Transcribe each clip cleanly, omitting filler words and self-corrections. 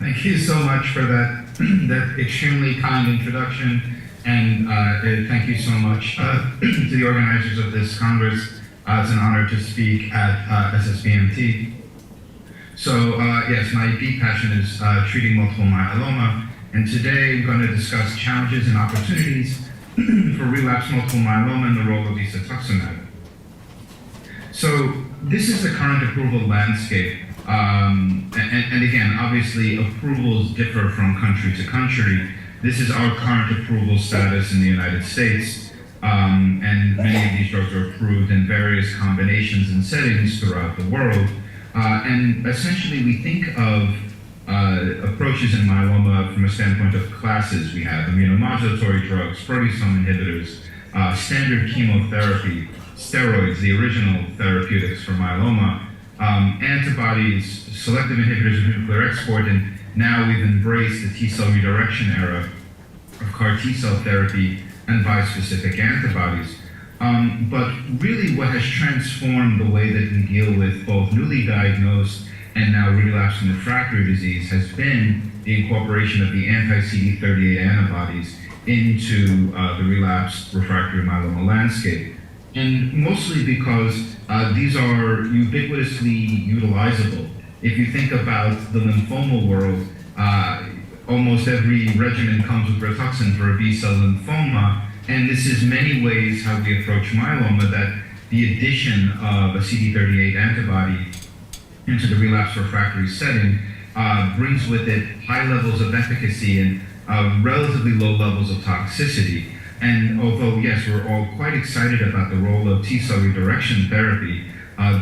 Thank you so much for that extremely kind introduction, and thank you so much to the organizers of this Congress. It's an honor to speak at SSBMT. So yes, my deep passion is treating multiple myeloma, and today I'm going to discuss challenges and opportunities for relapsed multiple myeloma and the role of Isatuximab. So this is the current approval landscape. And again, obviously approvals differ from country to country. This is our current approval status in the United States. And many of these drugs are approved in various combinations and settings throughout the world. And essentially we think of approaches in myeloma from a standpoint of classes. We have immunomodulatory drugs, proteasome inhibitors, standard chemotherapy, steroids, the original therapeutics for myeloma, antibodies, selective inhibitors of nuclear export, and now we've embraced the T-cell redirection era of CAR T-cell therapy and bispecific antibodies. But really what has transformed the way that we deal with both newly diagnosed and now relapsed and refractory disease has been the incorporation of the anti-CD38 antibodies into the relapsed refractory myeloma landscape. And mostly because these are ubiquitously utilizable. If you think about the lymphoma world, almost every regimen comes with Rituxan for a B-cell lymphoma, and this is many ways how we approach myeloma, that the addition of a CD38 antibody into the relapsed refractory setting brings with it high levels of efficacy and relatively low levels of toxicity. And although, yes, we're all quite excited about the role of T-cell redirection therapy,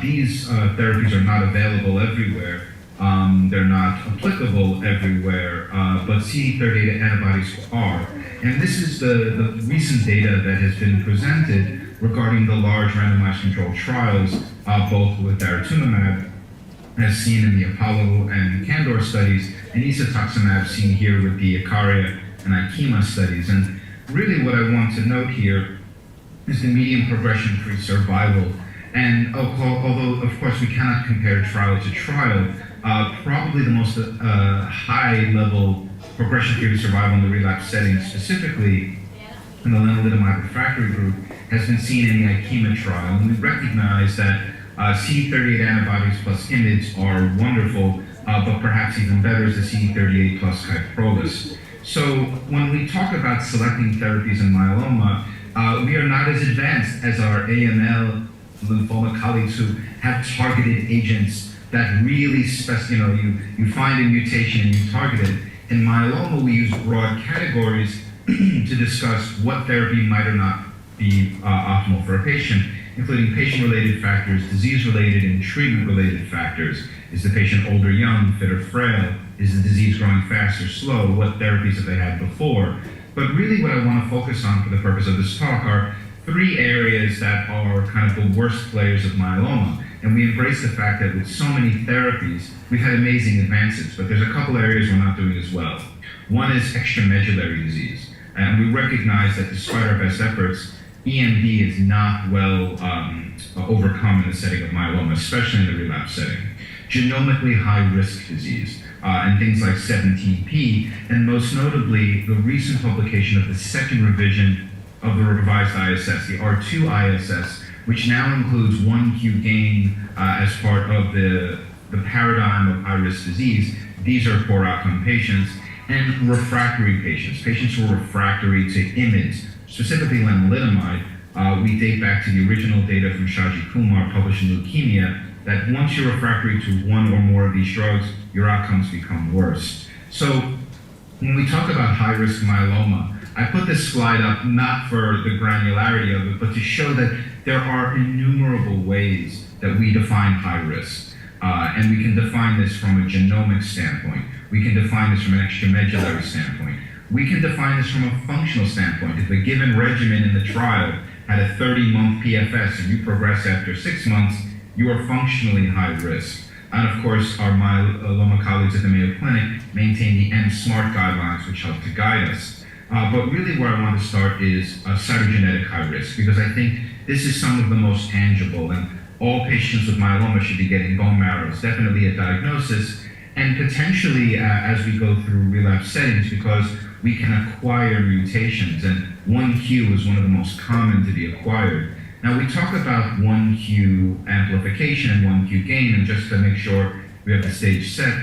these therapies are not available everywhere. They're not applicable everywhere, but CD38 antibodies are. And this is the recent data that has been presented regarding the large randomized controlled trials, both with daratumumab, as seen in the Apollo and Candor studies, and Isatuximab seen here with the Icaria and Ikema studies. And really what I want to note here is the median progression-free survival. And although, of course, we cannot compare trial to trial, probably the most high-level progression-free survival in the relapse setting, specifically in the lenalidomide refractory group, has been seen in the Ikema trial. And we recognize that CD38 antibodies plus IMiDs are wonderful, but perhaps even better is the CD38 plus Kyprolis. So when we talk about selecting therapies in myeloma, we are not as advanced as our AML lymphoma colleagues who have targeted agents that really you find a mutation and you target it. In myeloma, we use broad categories to discuss what therapy might or not be optimal for a patient, including patient-related factors, disease-related and treatment-related factors. Is the patient old or young, fit or frail? Is the disease growing fast or slow? What therapies have they had before? But really what I want to focus on for the purpose of this talk are three areas that are kind of the worst players of myeloma. And we embrace the fact that with so many therapies, we've had amazing advances, but there's a couple areas we're not doing as well. One is extramedullary disease. And we recognize that despite our best efforts, EMD is not well overcome in the setting of myeloma, especially in the relapse setting. Genomically high-risk disease, and things like 17p, and most notably, the recent publication of the second revision of the revised ISS, the R2 ISS, which now includes 1Q gain as part of the paradigm of high-risk disease. These are poor outcome patients, and refractory patients, patients who are refractory to IMiDs, specifically lenalidomide. We date back to the original data from Shaji Kumar published in Leukemia, that once you're refractory to one or more of these drugs, your outcomes become worse. So when we talk about high-risk myeloma, I put this slide up not for the granularity of it, but to show that there are innumerable ways that we define high risk. And we can define this from a genomic standpoint. We can define this from an extramedullary standpoint. We can define this from a functional standpoint. If a given regimen in the trial had a 30-month PFS and you progress after 6 months, you are functionally high risk. And of course, our myeloma colleagues at the Mayo Clinic maintain the M-SMART guidelines, which help to guide us. But really where I want to start is cytogenetic high risk, because I think this is some of the most tangible, and all patients with myeloma should be getting bone marrow. It's definitely a diagnosis, and potentially as we go through relapse settings, because we can acquire mutations, and 1Q is one of the most common to be acquired. Now we talk about 1Q amplification and 1Q gain, and just to make sure we have the stage set,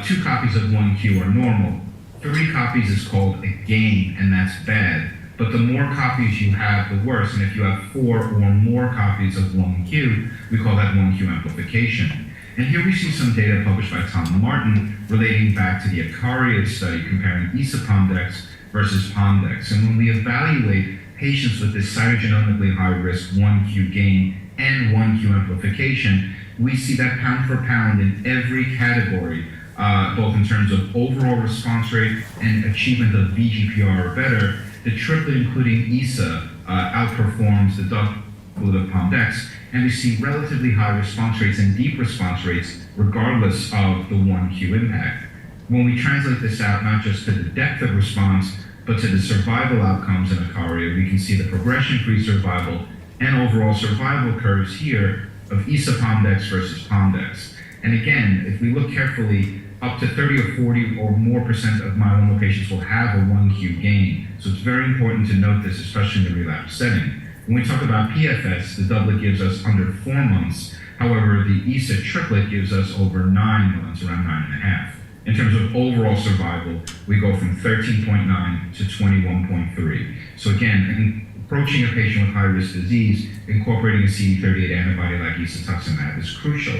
2 copies of 1Q are normal. 3 copies is called a gain, and that's bad. But the more copies you have, the worse. And if you have 4 or more copies of 1Q, we call that 1Q amplification. And here we see some data published by Tom Martin relating back to the Icaria study comparing Isapomdex versus Pomdex. And when we evaluate patients with this cytogenomically high risk 1Q gain and 1Q amplification, we see that pound for pound in every category, both in terms of overall response rate and achievement of VGPR or better, the triplet including ISA outperforms the doublet of Pomdex, and we see relatively high response rates and deep response rates regardless of the 1Q impact. When we translate this out not just to the depth of response, but to the survival outcomes in Icaria, we can see the progression-free survival and overall survival curves here of Isapomdex versus Pomdex. And again, if we look carefully, up to 30 or 40 or more % of myeloma patients will have a 1Q gain. So it's very important to note this, especially in the relapse setting. When we talk about PFS, the doublet gives us under 4 months. However, the ISA triplet gives us over 9 months, around 9.5. In terms of overall survival, we go from 13.9 to 21.3. So again, approaching a patient with high-risk disease, incorporating a CD38 antibody like Isatuximab is crucial.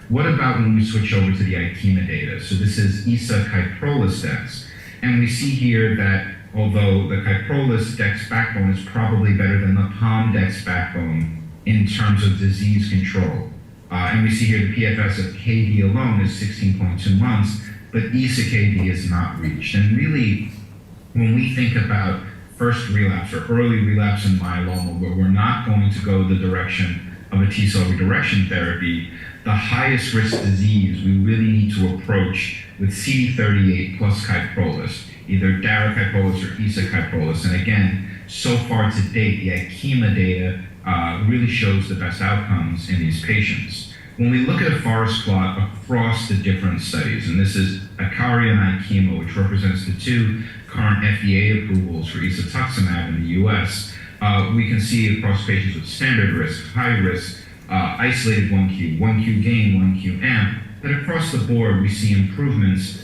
What about when we switch over to the IKEMA data? So this is ISA Kyprolis dex. And we see here that although the Kyprolis dex backbone is probably better than the Pomdex backbone in terms of disease control. And we see here the PFS of KD alone is 16.2 months, but ISA KD is not reached. And really, when we think about first relapse or early relapse in myeloma, where we're not going to go the direction of a T-cell redirection therapy, the highest risk disease we really need to approach with CD38 plus Kyprolis, either Dara-Kyprolis or Isa-Kyprolis. And again, so far to date, the IKEMA data really shows the best outcomes in these patients. When we look at a forest plot across the different studies, and this is Icaria and IKEMA, which represents the 2 current FDA approvals for Isatuximab in the US, we can see across patients with standard risk, high risk, isolated 1Q, 1Q gain, 1Q amp, that across the board we see improvements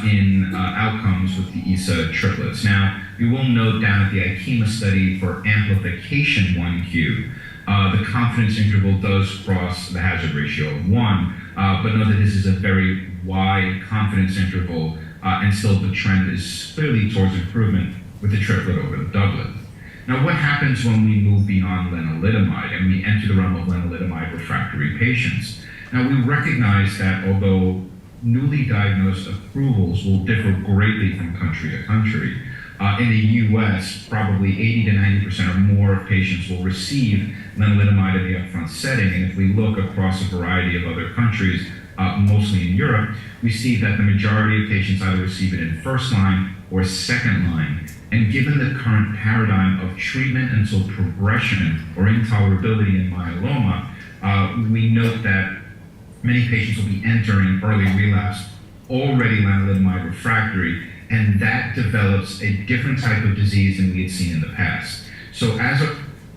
in outcomes with the ISA triplets. Now, we will note down at the IKEMA study for amplification 1Q, the confidence interval does cross the hazard ratio of 1, but know that this is a very wide confidence interval, and still the trend is clearly towards improvement with the triplet over the doublet. Now, what happens when we move beyond lenalidomide and we enter the realm of lenalidomide refractory patients? Now, we recognize that although newly diagnosed approvals will differ greatly from country to country, in the US, probably 80 to 90% or more of patients will receive lenalidomide in the upfront setting. And if we look across a variety of other countries, mostly in Europe, we see that the majority of patients either receive it in first line or second line. And given the current paradigm of treatment until progression or intolerability in myeloma, we note that many patients will be entering early relapse already lenalidomide refractory, and that develops a different type of disease than we had seen in the past. So as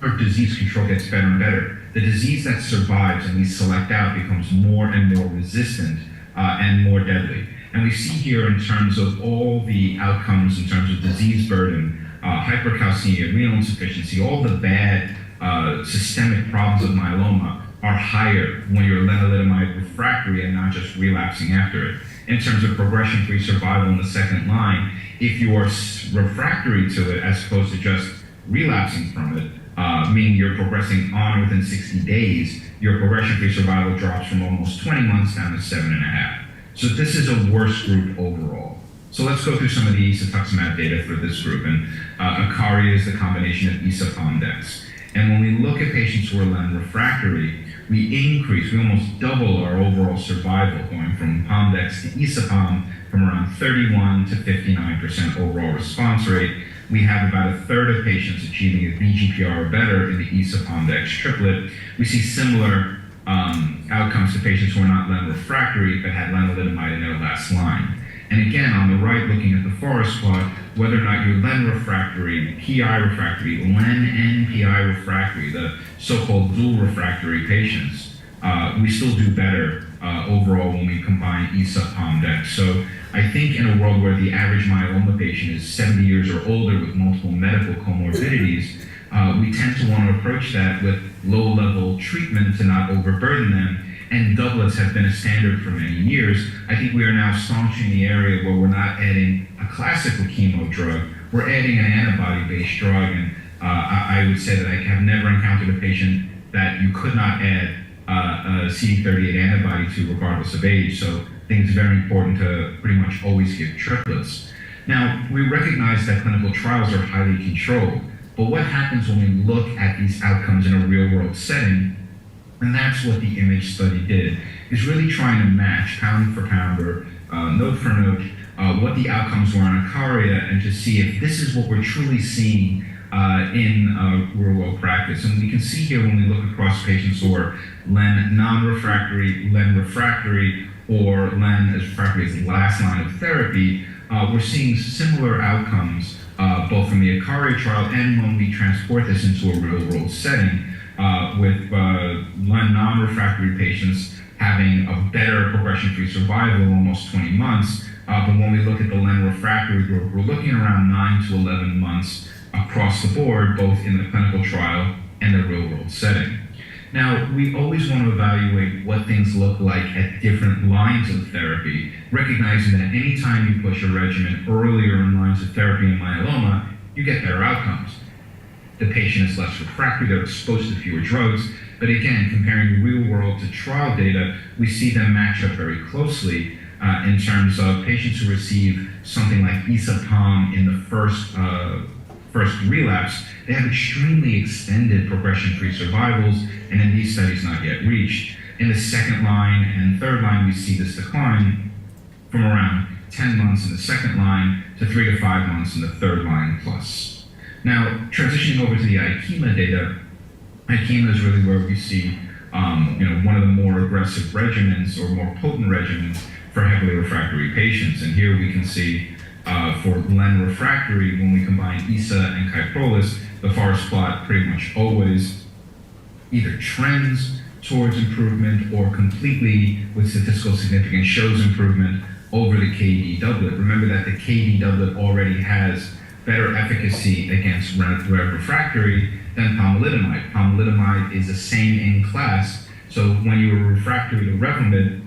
our disease control gets better and better, the disease that survives and we select out becomes more and more resistant and more deadly. And we see here in terms of all the outcomes in terms of disease burden, hypercalcemia, renal insufficiency, all the bad systemic problems of myeloma are higher when you're lenalidomide refractory and not just relapsing after it. In terms of progression-free survival in the second line, if you are refractory to it as opposed to just relapsing from it, meaning you're progressing on within 60 days, your progression-free survival drops from almost 20 months down to 7.5. So this is a worse group overall. So let's go through some of the Isatuximab data for this group. And Icaria is the combination of Isa-Pomdex. And when we look at patients who are len refractory, we almost double our overall survival, going from Pomdex to Isa-Pom from around 31 to 59% overall response rate. We have about a third of patients achieving a VGPR or better in the Isa-Pomdex triplet. We see similar outcomes to patients who are not len refractory but had lenalidomide in their last line. And again, on the right, looking at the forest plot, whether or not you're len refractory, PI refractory, len and PI refractory, the so-called dual refractory patients, we still do better overall when we combine ESA-POM-DEX. So I think in a world where the average myeloma patient is 70 years or older with multiple medical comorbidities, we tend to want to approach that with low-level treatment to not overburden them, and doublets have been a standard for many years. I think we are now staunching the area where we're not adding a classical chemo drug, we're adding an antibody-based drug, and I would say that I have never encountered a patient that you could not add a CD38 antibody to regardless of age, so I think it's very important to pretty much always give triplets. Now, we recognize that clinical trials are highly controlled, but what happens when we look at these outcomes in a real-world setting? And that's what the IMAGE study did, is really trying to match pound for pound or note for note what the outcomes were on Icaria, and to see if this is what we're truly seeing in real-world practice. And we can see here when we look across patients who are len non-refractory, len refractory, or len as refractory as the last line of therapy, we're seeing similar outcomes both from the Icaria trial and when we transport this into a real-world setting, with len non-refractory patients having a better progression-free survival of almost 20 months. But when we look at the len refractory group, we're looking around 9 to 11 months across the board, both in the clinical trial and the real-world setting. Now, we always want to evaluate what things look like at different lines of therapy, recognizing that anytime you push a regimen earlier in lines of therapy in myeloma, you get better outcomes. The patient is less refractory, they're exposed to fewer drugs, but again, comparing real world to trial data, we see them match up very closely in terms of patients who receive something like ESA-POM in the first relapse. They have extremely extended progression-free survivals, and in these studies not yet reached. In the second line and third line, we see this decline from around 10 months in the second line to 3 to 5 months in the third line plus. Now, transitioning over to the IKEMA data, IKEMA is really where we see one of the more aggressive regimens or more potent regimens for heavily refractory patients. And here we can see for len refractory, when we combine ESA and Kyprolis, the forest plot pretty much always either trends towards improvement or completely with statistical significance shows improvement over the KD doublet. Remember that the KD doublet already has better efficacy against refractory than pomalidomide. Pomalidomide is the same in class, so when you are refractory to Revlimid,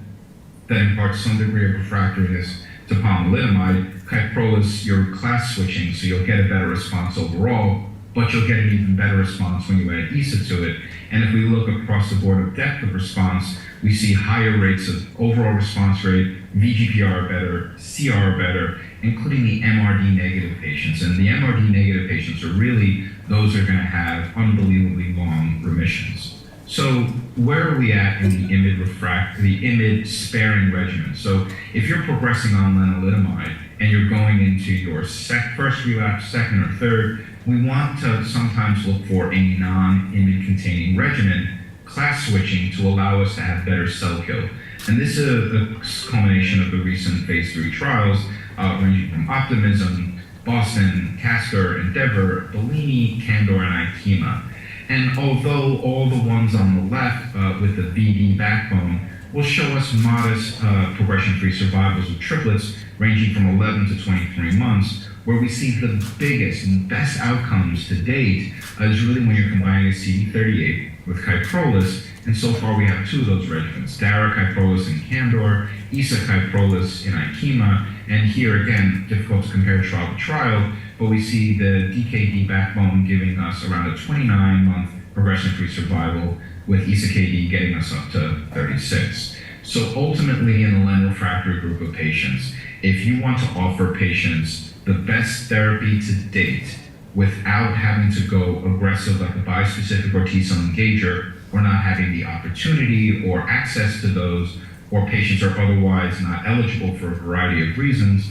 that imparts some degree of refractoriness to pomalidomide. Kyprolis, you're class switching, so you'll get a better response overall, but you'll get an even better response when you add ESA to it. And if we look across the board of depth of response, we see higher rates of overall response rate, VGPR better, CR better, including the MRD negative patients. And the MRD negative patients are really those that are going to have unbelievably long remissions. So where are we at in the IMiD sparing regimen? So if you're progressing on lenalidomide and you're going into your first relapse, second or third, we want to sometimes look for a non-IMiD containing regimen, class switching, to allow us to have better cell kill. And this is a culmination of the recent phase 3 trials, ranging from Optimism, Boston, Castor, Endeavor, Bellini, Candor, and IKEMA. And although all the ones on the left with the VD backbone will show us modest progression-free survivals with triplets ranging from 11 to 23 months, where we see the biggest and best outcomes to date is really when you're combining a CD38 with Kyprolis, and so far we have 2 of those regimens, Dara Kyprolis in Candor, ESA Kyprolis in IKEMA, and here again, difficult to compare trial to trial, but we see the DKD backbone giving us around a 29-month progression-free survival, with ESA-KD getting us up to 36. So ultimately, in the len refractory group of patients, if you want to offer patients the best therapy to date without having to go aggressive like a bispecific or T-cell engager, or not having the opportunity or access to those, or patients are otherwise not eligible for a variety of reasons,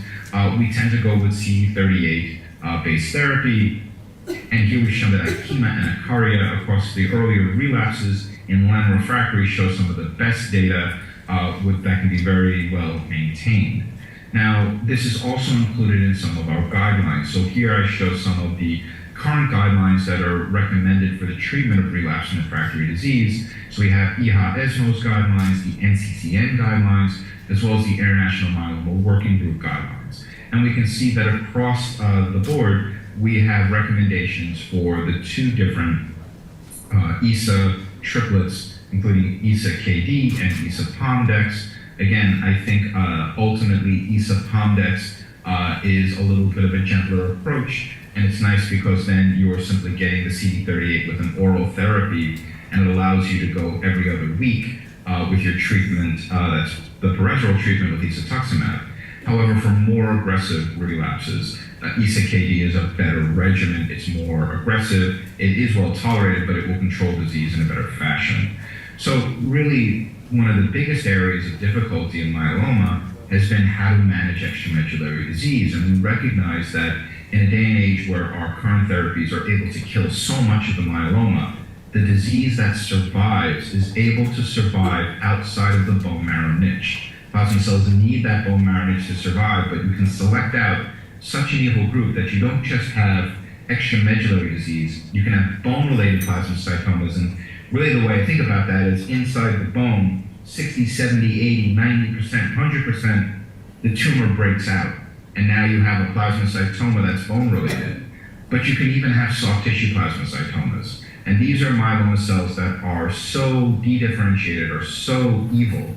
we tend to go with CD38 based therapy. And here we've shown that IKEMA and Icaria across the earlier relapses in len refractory show some of the best data that can be very well maintained. Now, this is also included in some of our guidelines. So here I show some of the current guidelines that are recommended for the treatment of relapsed and refractory disease. So we have EHA-ESMO's guidelines, the NCCN guidelines, as well as the International Myeloma Working Group guidelines. And we can see that across the board, we have recommendations for the two different ESA triplets, including ESA-KD and ESA-POMDEX. Again, I think ultimately ESA-POMDEX is a little bit of a gentler approach, and it's nice because then you're simply getting the CD38 with an oral therapy, and it allows you to go every other week with your treatment, that's the parenteral treatment with Isatuximab. However, for more aggressive relapses, ESA-KD is a better regimen. It's more aggressive. It is well tolerated, but it will control disease in a better fashion. So really, one of the biggest areas of difficulty in myeloma has been how to manage extramedullary disease. And we recognize that in a day and age where our current therapies are able to kill so much of the myeloma, the disease that survives is able to survive outside of the bone marrow niche. Plasma cells need that bone marrow niche to survive, but you can select out such an evil group that you don't just have extramedullary disease, you can have bone-related plasmacytomas. And really the way I think about that is inside the bone, 60, 70, 80, 90%, 100%, the tumor breaks out. And now you have a plasmacytoma that's bone-related. But you can even have soft tissue plasmacytomas. And these are myeloma cells that are so dedifferentiated or so evil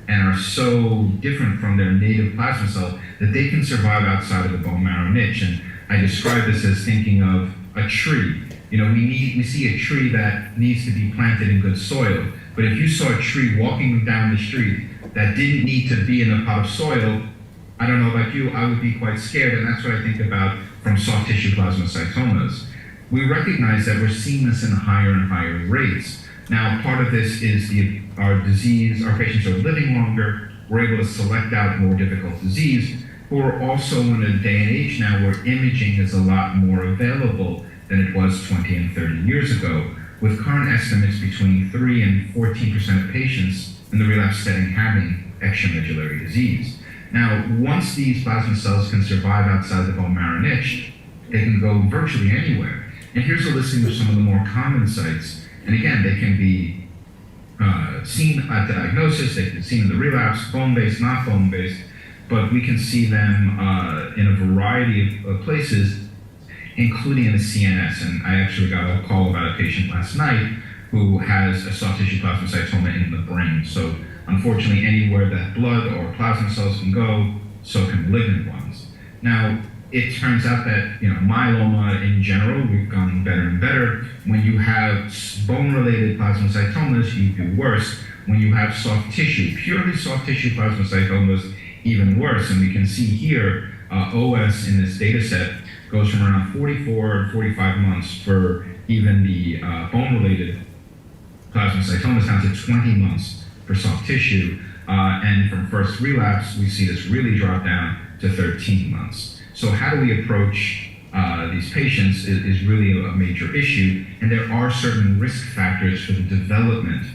and are so different from their native plasma cell that they can survive outside of the bone marrow niche. And I describe this as thinking of a tree. You know, we see a tree that needs to be planted in good soil, but if you saw a tree walking down the street that didn't need to be in a pot of soil, I don't know about you, I would be quite scared, and that's what I think about from soft tissue plasmacytomas. We recognize that we're seeing this in higher and higher rates. Now, part of this is our patients are living longer, we're able to select out more difficult disease, but we're also in a day and age now where imaging is a lot more available than it was 20 and 30 years ago, with current estimates between 3 and 14% of patients in the relapse setting having extramedullary disease. Now, once these plasma cells can survive outside the bone marrow niche, they can go virtually anywhere. And here's a listing of some of the more common sites. And again, they can be seen at diagnosis, they can be seen in the relapse, bone-based, not bone-based, but we can see them in a variety of places, including in the CNS. And I actually got a call about a patient last night who has a soft tissue plasmacytoma in the brain. So unfortunately, anywhere that blood or plasma cells can go, so can malignant ones. Now, it turns out that myeloma in general, we've gotten better and better. When you have bone-related plasmacytomas, you do worse. When you have soft tissue, purely soft tissue plasmacytomas, even worse. And we can see here, OS in this data set goes from around 44 or 45 months for even the bone-related plasmacytomas down to 20 months for soft tissue. And from first relapse, we see this really drop down to 13 months. So how do we approach these patients is really a major issue, and there are certain risk factors for the development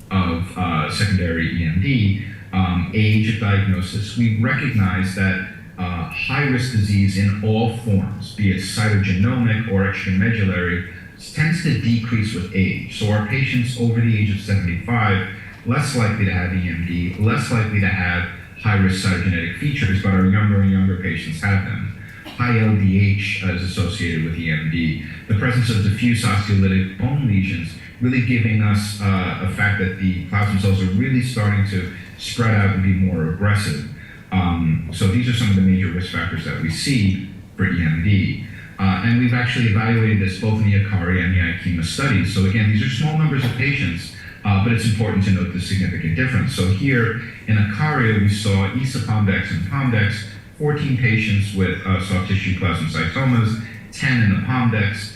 of secondary EMD, age of diagnosis. We recognize that high-risk disease in all forms, be it cytogenomic or extramedullary, tends to decrease with age. So our patients over the age of 75, less likely to have EMD, less likely to have high-risk cytogenetic features, but our younger and younger patients have them. High LDH is associated with EMD. The presence of diffuse osteolytic bone lesions really giving us a fact that the plasma cells are really starting to spread out and be more aggressive. So these are some of the major risk factors that we see for EMD. And we've actually evaluated this both in the ACARI and the IKEMA studies. So again, these are small numbers of patients, but it's important to note the significant difference. So here in ACARI, we saw ESA-POMDEX and POMDEX, 14 patients with soft tissue plasmacytomas, 10 in the POMDEX.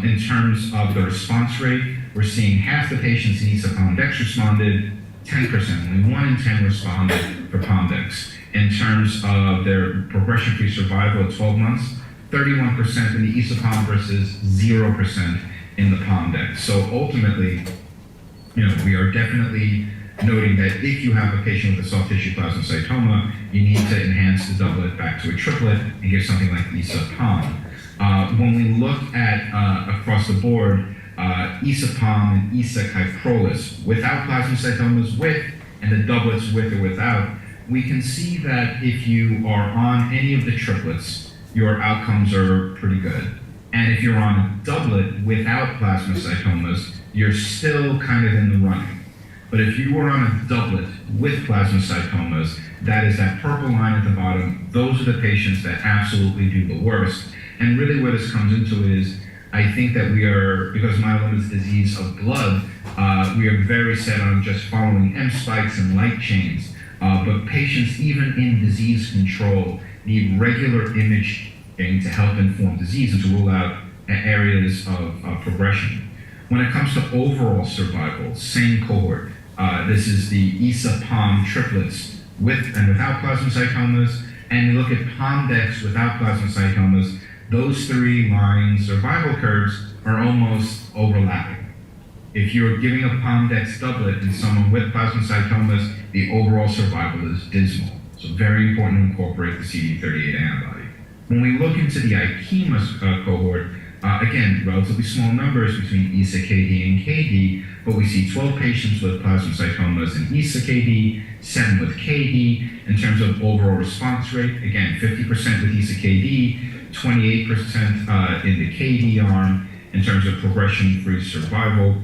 In terms of the response rate, we're seeing half the patients in ESA-POMDEX responded, 10%, only 1 in 10 responded for POMDEX. In terms of their progression-free survival at 12 months, 31% in the ESA-POM versus 0% in the POMDEX. So ultimately, we are definitely noting that if you have a patient with a soft tissue plasmacytoma, you need to enhance the doublet back to a triplet and give something like ISA-POM. When we look at across the board, ISA-POM and ISA-Kyprolis without plasmacytomas with, and the doublets with or without, we can see that if you are on any of the triplets, your outcomes are pretty good. And if you're on a doublet without plasmacytomas, you're still kind of in the running. But if you are on a doublet with plasmacytomas, that is that purple line at the bottom, those are the patients that absolutely do the worst. And really where this comes into is, I think that we are, because myeloma is a disease of blood, we are very set on just following M spikes and light chains. But patients, even in disease control, need regular imaging to help inform disease and to rule out areas of progression. When it comes to overall survival, same cohort. This is the ISA-POM triplets with and without plasmacytomas, and we look at POMDEX without plasmacytomas. Those three line survival curves are almost overlapping. If you're giving a POMDEX doublet in someone with plasmacytomas, the overall survival is dismal. So very important to incorporate the CD38 antibody. When we look into the IKEMA cohort, again, relatively small numbers between ISA-KD and KD, but we see 12 patients with plasmacytomas in ISA-KD, 7 with KD. In terms of overall response rate, again, 50% with ISA-KD, 28% in the KD arm. In terms of progression-free survival,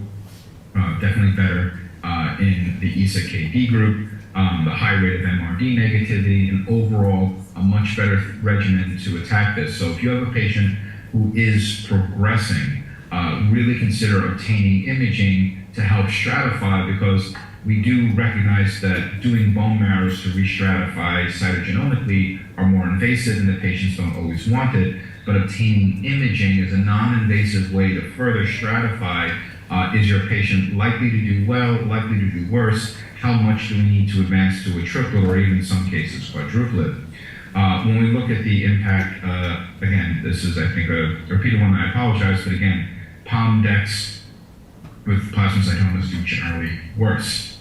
definitely better in the ISA-KD group. The high rate of MRD negativity, and overall a much better regimen to attack this. So if you have a patient who is progressing, really consider obtaining imaging to help stratify, because we do recognize that doing bone marrows to re-stratify cytogenomically are more invasive and the patients don't always want it, but obtaining imaging is a non-invasive way to further stratify. Is your patient likely to do well, likely to do worse? How much do we need to advance to a triplet or even in some cases quadruplet? When we look at the impact, again, this is, I think, a repeated one, I apologize, but again, POMDEX with plasmacytomas do generally worse.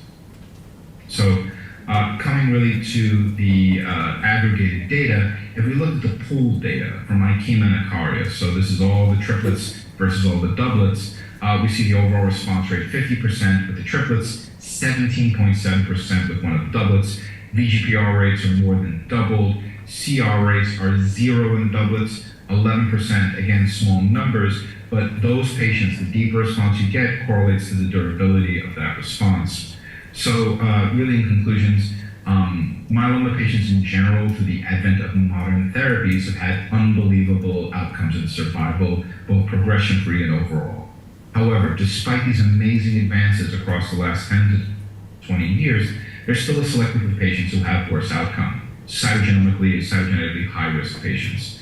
So coming really to the aggregated data, if we look at the pooled data from IKEMA and Icaria, so this is all the triplets versus all the doublets, we see the overall response rate 50% with the triplets, 17.7% with one of the doublets. VGPR rates are more than doubled. CR rates are 0 in the doublets, 11%, again, small numbers, but those patients, the deeper response you get correlates to the durability of that response. So really in conclusions, myeloma patients in general, through the advent of modern therapies, have had unbelievable outcomes in survival, both progression-free and overall. However, despite these amazing advances across the last 10 to 20 years, there's still a select group of patients who have worse outcome. Cytogenetically high-risk patients.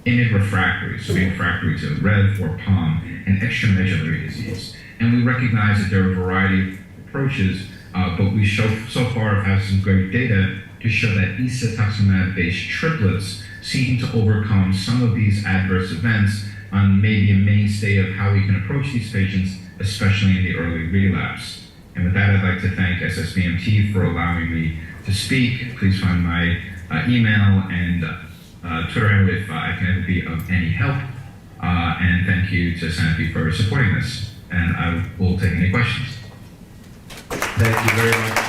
IMiD refractory, so being refractory to REV or POM, and extramedullary disease. And we recognize that there are a variety of approaches, but we so far have some great data to show that Isatuximab-based triplets seem to overcome some of these adverse events on maybe a mainstay of how we can approach these patients, especially in the early relapse. And with that, I'd like to thank SSBMT for allowing me to speak. Please find my email and Twitter handle if I can ever be of any help. And thank you to Sanofi for supporting this. And I will take any questions. Thank you very much.